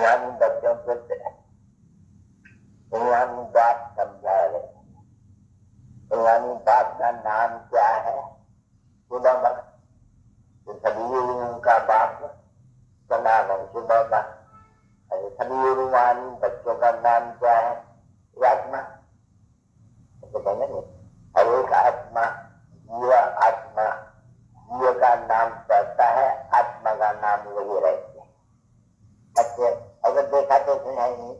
रूहानी बच्चों को रूहानी बात समझा रहे। रूहानी बात का नाम क्या है? सुदामा। तो सभी उनका बाप का नाम है सुदामा। सभी रूहानी बच्चों का नाम क्या है? आत्मा। तो कहेंगे हर एक आत्मा, जीव आत्मा, जीव का नाम पड़ता है, आत्मा का नाम वही रहते हैं। अच्छा, अगर देखा तो है नहीं,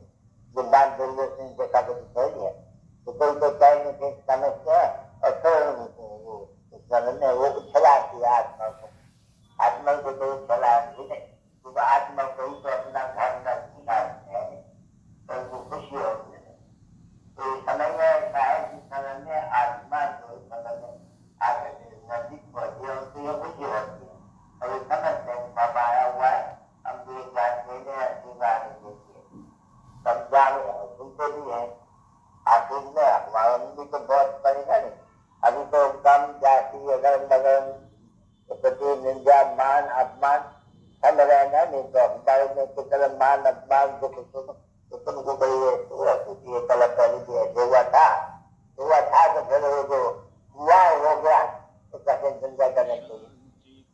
जुबान बोलिए देखा तो सही है, तो कोई तो कहने के समझते हैं और तो समझने वो उछला किया आत्मा को। आत्मा को तो उछला नहीं, क्योंकि आत्मा को ही तो अपना घर का है, तो उनको खुशी होती है। तो समय में ऐसा है कि समय में आत्मा जो समय में आगे नजदीक पहुंची है उसको ये खुशी होती है और ये समझते हैं बाबा आया हुआ है, हम भी एक बात देने अच्छी बात देखिए समझा रहे हैं, सुनते भी हैं। आखिर में हमारा भी तो बहुत पड़ेगा नहीं। अभी तो कम जाति अगर लगन प्रति निंदा मान अपमान सब रहना, नहीं तो हमारे में तो कल मान अपमान तो तुमको कहिए कल पहले भी ऐसे हुआ था तो फिर वो जो हुआ हो गया तो कैसे निंदा करने के लिए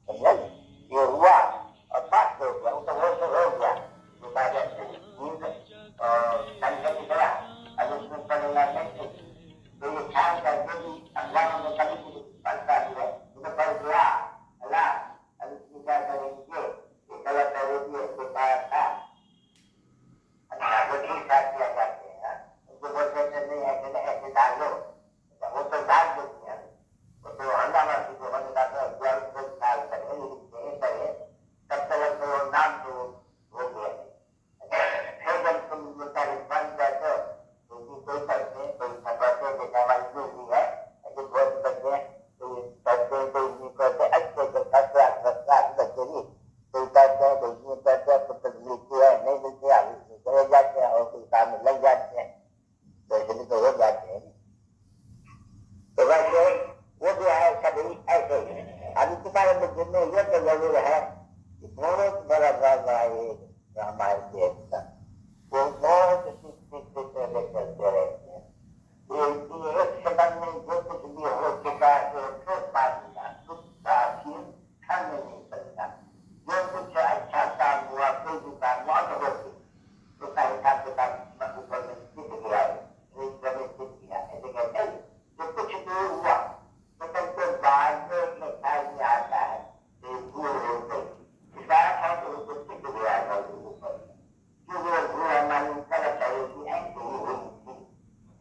समझा ये हुआ और बात हो गया, तो वो तो हो गया संख्या की तरह अब उसमें पड़ेगा नहीं। तो ये ख्याल करके भी अखबारों में कभी भी पढ़ता भी है तो पढ़ गया अल्लाह अब इसकी क्या करेंगे, ये गलत है, वो भी उसको कहा था वो ठीक ठाक किया जाते हैं। उनको बोलते हैं नहीं ऐसे डाल दो, वो तो डाल देती है, वो तो हंगामा की जो होने का तो डाल करे तब तक तो नाम तो हो गया। फिर जब तुम उनका रिस्पॉन्स करते हो तो कोई करते कोई करते देखा वाली जो भी है ऐसे बहुत करते तो करते कोई करते अच्छे से बच्चे भी कोई करते हैं कोई नहीं करते तो तक मिलती है नहीं मिलती है आगे चले जाते हैं और कोई काम में लग जाते हैं तो ऐसे भी तो हो जाते हैं। तो वैसे वो जो है कभी ऐसे ही अभी तुम्हारे बुद्धि में ये तो जरूर है कि बहुत बड़ा रामायण देखता वो बहुत करते रहते हैं। एक सेकंड में जो कुछ भी हो चुका है तो ठंड नहीं सकता। जो कुछ अच्छा काम हुआ कोई भी काम हुआ तो होती तो हिसाब किताब ऊपर में स्थित गया ऐसे कहते हैं जो कुछ दूर हुआ तो कल बाद में ख्याल में आता है तो दूर हो गई था तो उसको स्थित गया था ऊपर जो वो हमारी गलत है कि ऐसे ही हुई थी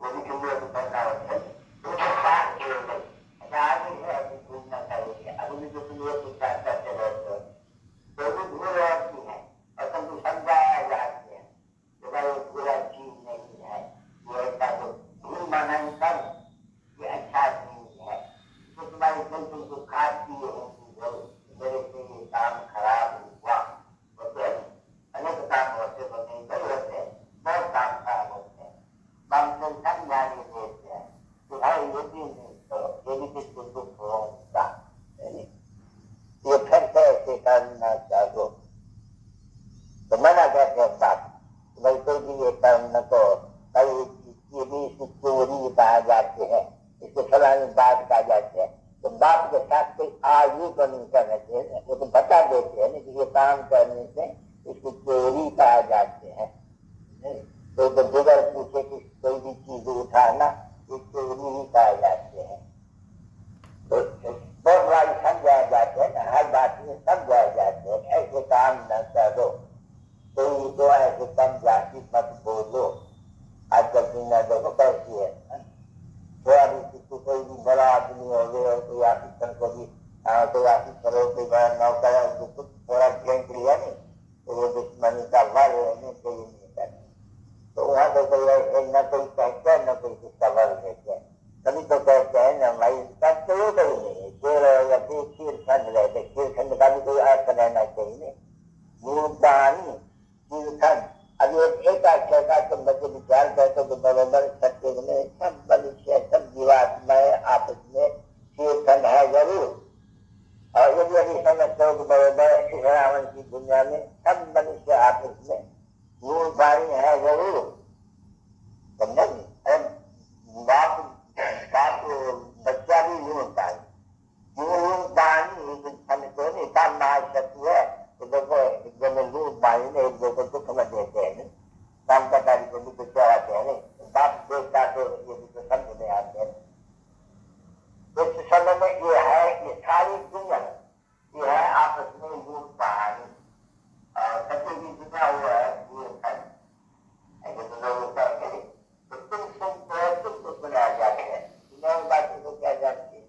वो भी क्यों करना होता है तो बात हो गई आगे है अभी भूलना चाहिए अभी जो तुम लोग विचार करते रहते हो तो भी भूल होती है और तुमको समझाया जाती है तो भाई बुरा चीज नहीं है ये ऐसा तो भूल माना सब ये अच्छा नहीं है तो तुम्हारी दिल तुमको खाती होगी मेरे से ये काम खराब हुआ होते अनेक काम होते नहीं कई होते बहुत काम खराब होते हैं हम से समझाने देते हैं तो भाई ये भी नहीं ये भी किसको दुख होगा ये फिर से ऐसे करना चाहो तो मना करते हैं बात भाई कोई भी ये कर्म न को कई ये भी चोरी कहा जाते हैं इसके फलानी बात कहा जाते हैं तो बाप के साथ कोई आयु तो नहीं करना चाहिए वो तो बता देते हैं कि ये काम करने से इसको चोरी कहा जाते हैं। तो बगैर पूछे कि कोई भी चीज उठाना ये चोरी ही कहा जाते हैं। तो बहुत बार समझाए जाते हैं ना हर बात में समझाए जाते हैं ऐसे काम न करो कोई तो ऐसे कम जाति मत बोलो आजकल दुनिया देखो कैसी है तो अभी किसी कोई भी बड़ा आदमी हो गए और कोई ऑफिसर को भी कोई ऑफिसर हो कोई बड़ा नौकर है उसको कुछ थोड़ा घेंट लिया नहीं तो वो दुश्मनी का वर रहने के लिए नहीं करते तो वहाँ तो कोई न कोई कहते हैं न कोई किसका वर देते हैं कभी तो कहते हैं न भाई करते हुए कोई नहीं जो खीर खंड रहते खीर खंड का भी कोई अर्थ रहना चाहिए मूर्तानी खीर खंड अभी एक अक्षर का तुम बच्चे विचार करते तो बराबर सत्य में सब मनुष्य सब जीवात्माएं आपस में खीर खंड है जरूर और यदि अभी समझते हो कि बराबर रावण की दुनिया में सब मनुष्य आपस में वो गाड़ी है जरूर, समझे? बाप बाप बच्चा भी यूं होता है, यूं कहानी समझते नहीं काम मार सकती है। तो देखो जब लूट बाई ने एक दूसरे को समझ देते हैं, काम का तारीख को भी कुछ आते हैं, नहीं बाप देखता तो ये भी तो समझ में आते हैं। इस समय में ये है, ये सारी दुनिया ये है आपस में लूट कहानी और सत्य भी जुटा हुआ है। ये ऐसे तो लोग होता है नहीं, तो तुम सुनते हो, तुम तो सुना जाते हैं, दुनिया में बातें को क्या जानती है?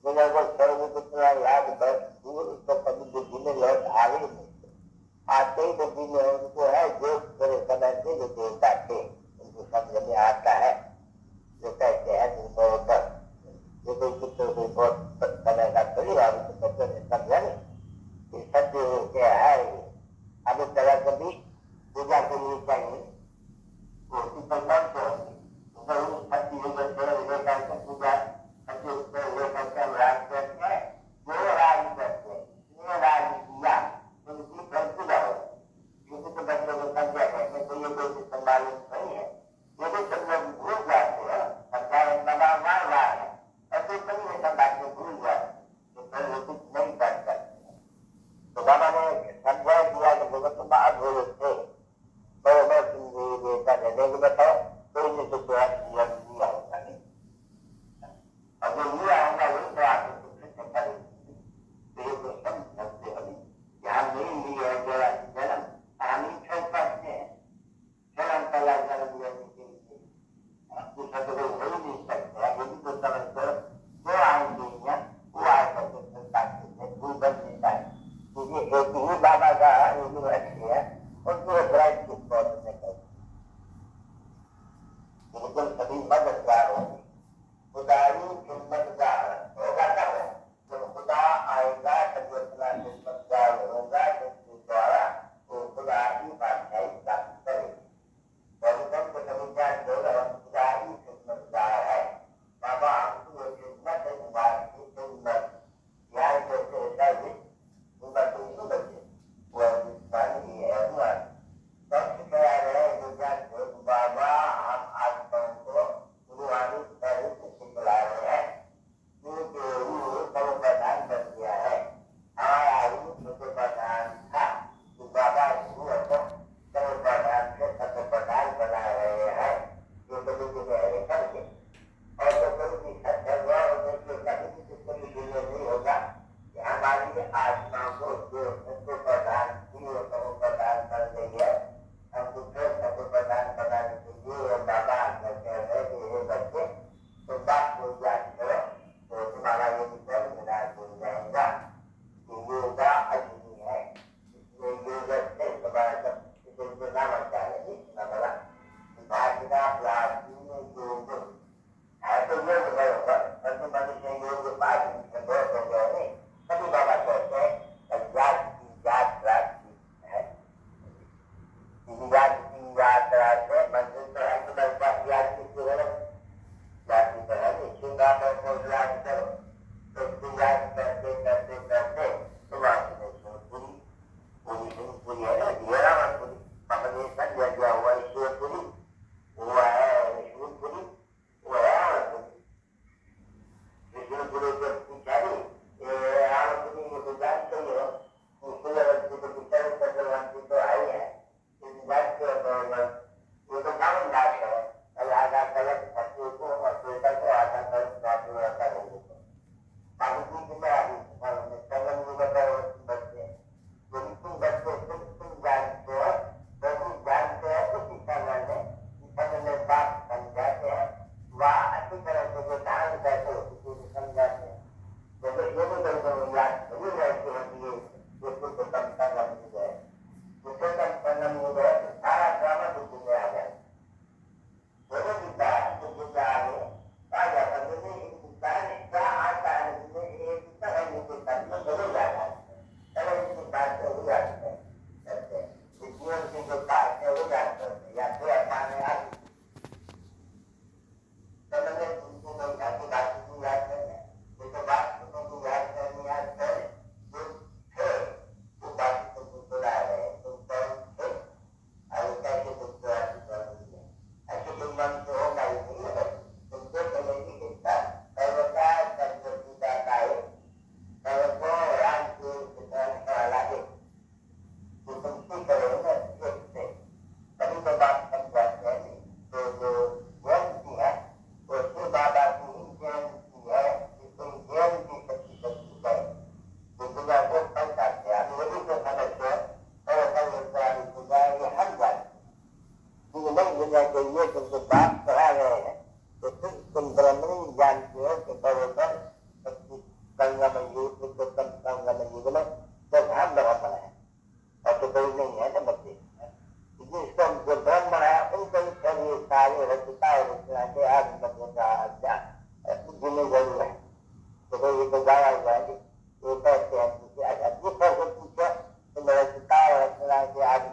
दुनिया को सर्व कितना लाभ बस दूर तो कभी बुद्धि में लौट आ गई नहीं, आते ही बुद्धि में उनको है जो पूरे समय से जो देवता थे उनको समझ में आता है, जो कहते हैं तुमको बस जो कोई चित्र कोई बहुत समय का थोड़ी है, उनको बच्चों ने समझा नहीं कि सत्य क्या है। अब इस तरह कभी पूजा के लिए चाहिए वो संकल्प सत्य लेकर के पूजा सत्य लेकर के राज करते हैं, जो राज करते हैं राज किया उनकी फल पूजा हो, क्योंकि तो बच्चों को समझा करते तो ये कोई संभालित नहीं है, ये भी सब लोग भूल जाते हैं। सरकार दबाव मार रहा है और कोई कभी ये सब बातें भूल जाते तो फिर वो कुछ नहीं कर सकते। तो बाबा ने समझा दिया कि भगवत बात हो थे तो मैं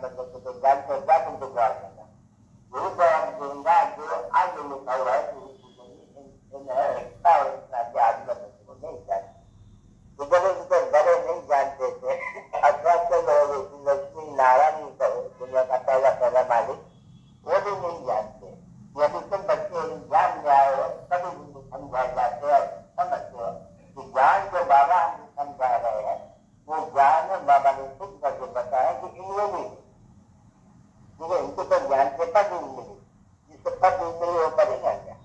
करते तो जानते हैं क्या तुमको प्यार करना। यही प्यार दूंगा जो आगे लिखा हुआ है कि एकता और इतना ज्ञान को नहीं जानते, इधर बड़े नहीं जानते थे। अथवा के लोग लक्ष्मी नारायण दुनिया का पहला पहला मालिक वो भी नहीं जानते। यदि तुम बच्चे ज्ञान ले आए तभी समझा जाते हैं, समझते हो कि ज्ञान जो बाबा हम समझा रहे हैं वो ज्ञान बाबा ने खुद करके बताया कि इनमें भी इनको तो ज्ञान के पद नहीं मिली, जिसको पद नहीं मिली वो पढ़ेगा क्या।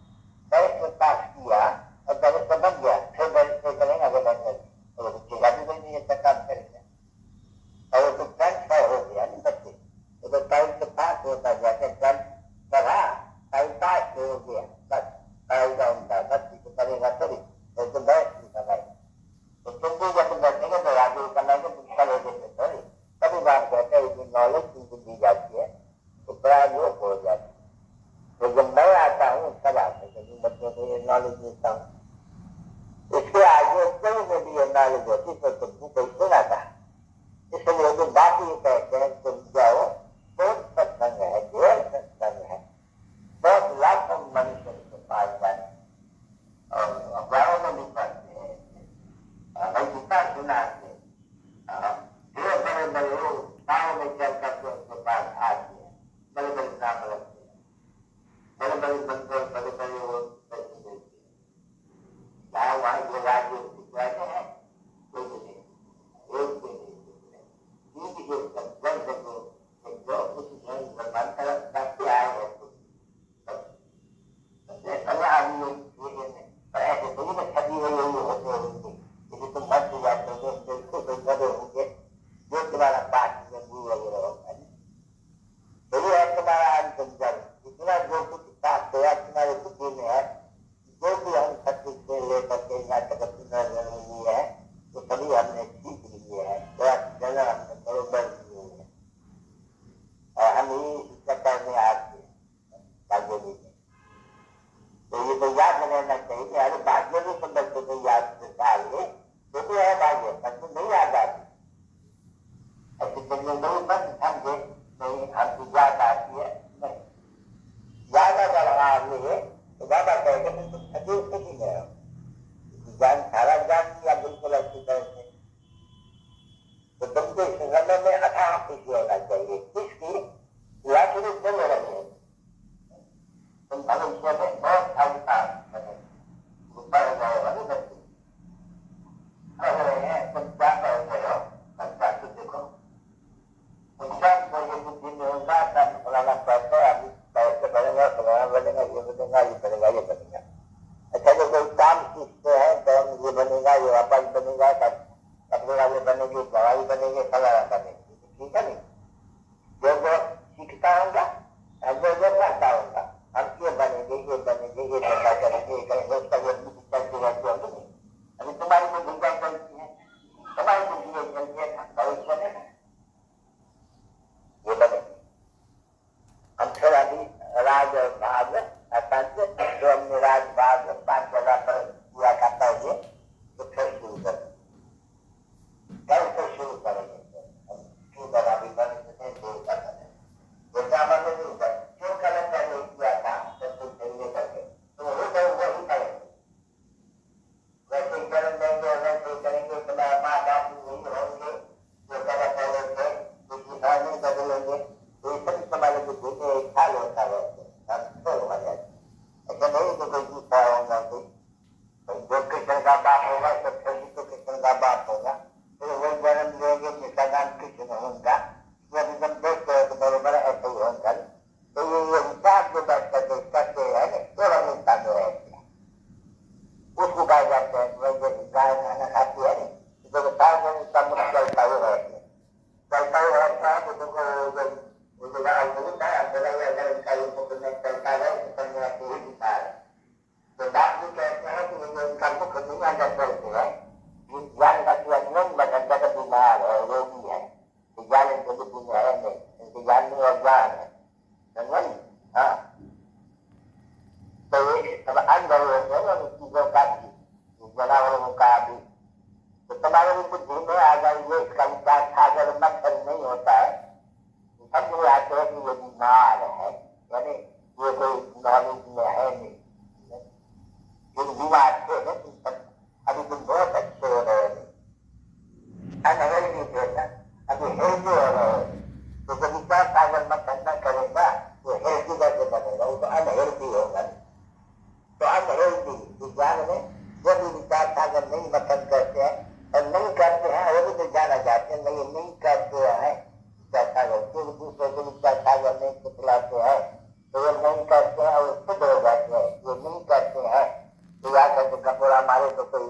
गणित में पास किया और गणित को बन गया, फिर गणित से करेंगे आगे बढ़ जाएगी तो रुकेगा भी नहीं, अच्छा काम करेगा। और वो तो ट्रांसफर हो गया नहीं बच्चे, वो तो टाइम से पास होता गया, ट्रांसफर पढ़ा टाइम पास हो गया, बस आएगा उनका बच्ची को करेगा तभी तो बैठ नहीं कमाई। तो तुम भी जब बैठेंगे तो आगे कमाएंगे तुम करो देते थोड़ी, तभी बात कहते हैं कि नॉलेज तुमको दी जाती है तो बड़ा योग हो जाती है। तो जब मैं आता हूँ तब आते हैं बच्चों को ये नॉलेज देता हूँ, इसके आगे कोई में भी ये नॉलेज होती तो तुमको कोई सुनाता। इसलिए जो बात ये कहते हैं तुम जाओ, बहुत सत्संग है, ढेर सत्संग है, बहुत लाखों मनुष्य के पास जाए और गाँव में भी पढ़ते हैं, गीता सुनाते हैं, ढेर बड़े बड़े गाँव में चल करके उनके पास आते हैं, बड़े बड़े नाम रखते हैं, बड़े बड़े मंदिर बड़े बड़े वो पैसे देते हैं। यहाँ वहाँ ये राज्य रहते हैं कोई भी नहीं, एक भी नहीं समझ आते हैं कि ये बीमार है, यानी ये कोई नॉलेज में है नहीं, फिर बीमार थे ना तुम, अभी तुम बहुत अच्छे हो रहे हो, अनहेल्दी थे ना, अभी हेल्दी हो रहे हो, तो जब विचार सागर मत करेगा तो हेल्दी कैसे बनेगा, वो तो अनहेल्दी होगा। तो अनहेल्दी विचार में जब विचार सागर नहीं मतन करते हैं और नहीं करते हैं, वो भी तो जाना जाते हैं, नहीं करते हैं विचार सागर, फिर दूसरे को विचार सागर नहीं कुतलाते हैं, तो वो नहीं करते हैं और शुद्ध हो जाते हैं। ये नहीं करते हैं तो या करके कपड़ा मारे तो कोई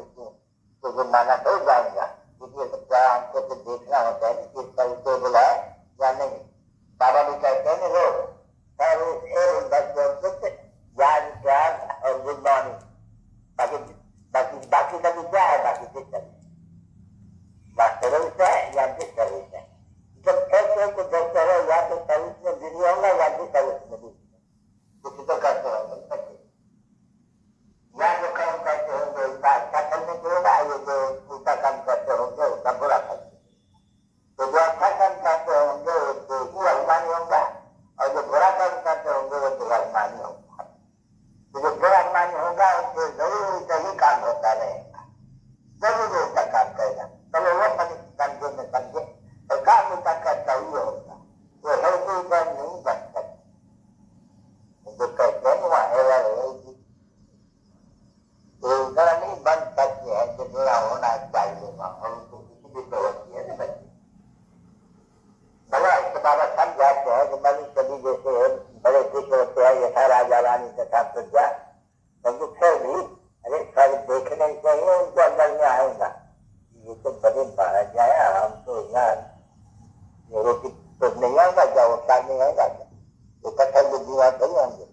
तो जुर्माना तो जाएगा, इसलिए सबका हमको तो देखना होता है कि इसका टेबल है या नहीं। बाबा भी कहते हैं ना लोग ज्ञान ज्ञान और गुड मॉर्निंग, बाकी बाकी बाकी सभी क्या है, बाकी सर्विस है या डिस सर्विस है। जब कहते हैं तो देखते रहो या तो सर्विस में बिजी होगा या डिस सर्विस में बिजी, कुछ तो करते होंगे, या जो काम करते होंगे उसका अच्छा करने के होगा, ये जो उल्टा काम करते होंगे उसका बुरा करते, तो जो अच्छा काम करते होंगे वो अभिमानी होगा और जो बुरा काम करते होंगे वो दुराभिमानी होगा। तो जो दुराभिमानी होगा उससे जरूर सही काम होता रहेगा, जरूर उसका काम करेगा, चलो वो समझे में समझे और काम उसका करता ही होगा, वो हेल्दी काम नहीं बन सकता। जो कहते हैं वहाँ हेल्दी उधर नहीं बन सकते हैं, जो बुरा होना चाहिए और उनको किसी भी तो होती है ना बच्चे। भला इसके बाबा समझाते हैं कि मनुष्य भी जैसे बड़े खुश होते हैं यथा राजा रानी तथा प्रजा, तो फिर भी अरे सब देखने चाहिए उनको अंदर में आएगा, ये तो बड़े बाहर जाया, हम तो यहाँ रोटी तो नहीं आएगा, क्या होता नहीं आएगा, तो कथा बुद्धिवा नहीं होंगे,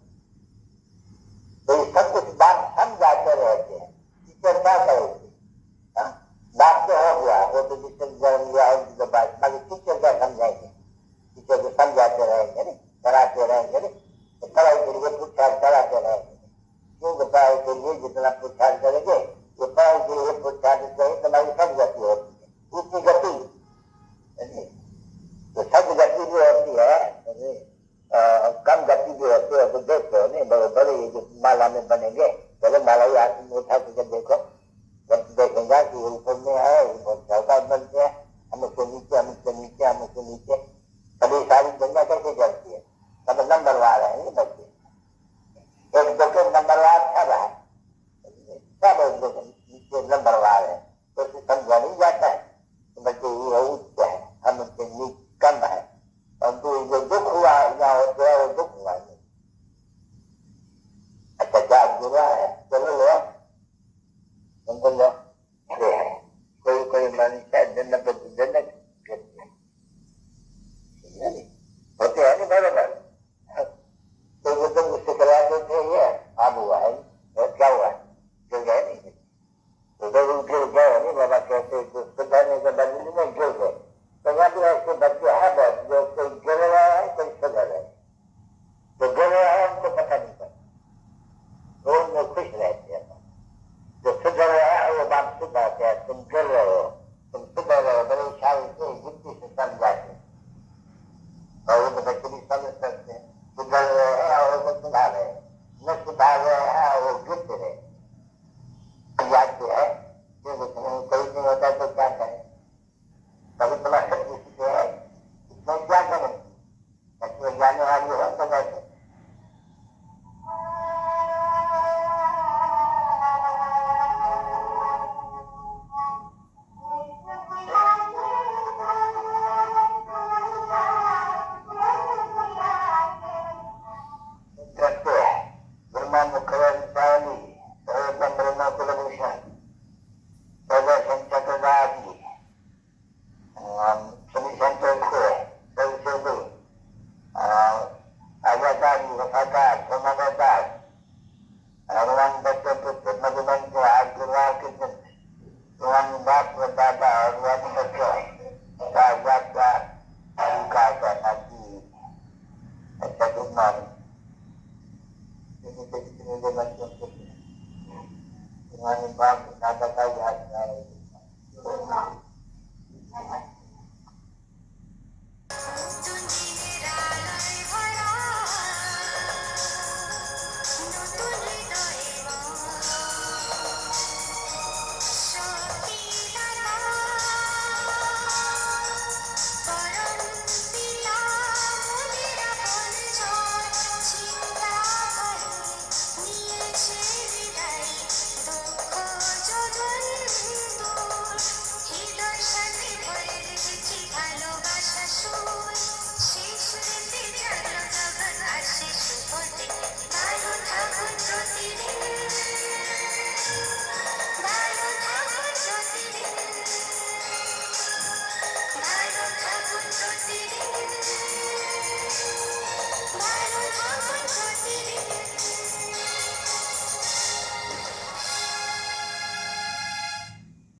तो ये सब कुछ बात समझाते रहते हैं, टीचर क्या करेंगे, बात तो हो गया, वो तो टीचर बात, बाकी टीचर क्या समझाएंगे, टीचर को समझाते रहेंगे नहीं, कराते रहेंगे नहीं, तो पढ़ाई के लिए पूछताछ कराते रहेंगे, क्योंकि पढ़ाई के लिए जितना पूछताछ करेंगे वो पढ़ाई के लिए पूछताछ करेंगे, तुम्हारी सब गति होती है, उतनी गति, तो सब गति भी होती है, कम गति भी होती है, तो देखो नहीं बड़े बड़े जो माला में बनेंगे, चलो माला ही हाथ में उठा के देखो, जब देखेंगे कि ऊपर में है बहुत बनते हैं, हमसे नीचे कभी सारी दुनिया कैसे चलती है, सब नंबरवार है ये बच्चे, एक दो के नंबरवार सब है, सब नीचे नंबरवार है, तो समझा नहीं जाता है, तो बच्चे ये उच्च है, हम उनसे कम है, और जो दुख हुआ या होता है वो दुख हुआ नहीं। अच्छा क्या बुरा है, चलो लो तुमको लो, अरे है कोई मनुष्य जन्नत होते हैं नहीं बराबर, तो वो तुम उससे करा देते ये अब हुआ है क्या हुआ गिर गए नहीं, तो जरूर गिर गए नहीं, बाबा कहते सुधरने के बदले में गिर गए, तो वह भी ऐसे बच्चे है बहुत, जो कोई गिर रहा है कोई सुधर रहा है, जो गिर रहा है उनको पता नहीं पड़ता, वो उनमें खुश रहते हैं, जो सुधर रहा है वो बात सुधारते हैं, तुम गिर रहे हो, तुम सुधर रहे हो, बड़े ख्याल से युक्ति से समझाते हैं, और वो बच्चे भी समझ सकते हैं, सुधर रहे हैं और वो सुधार रहे हैं, न सुधार रहे हैं और वो गिरते रहे, याद है कोई नहीं होता तो क्या करें, कभी थोड़ा किसी से है इसमें क्या करें, बच्चे जाने वाली हो तो कैसे अच्छा गुड मॉर्निंग।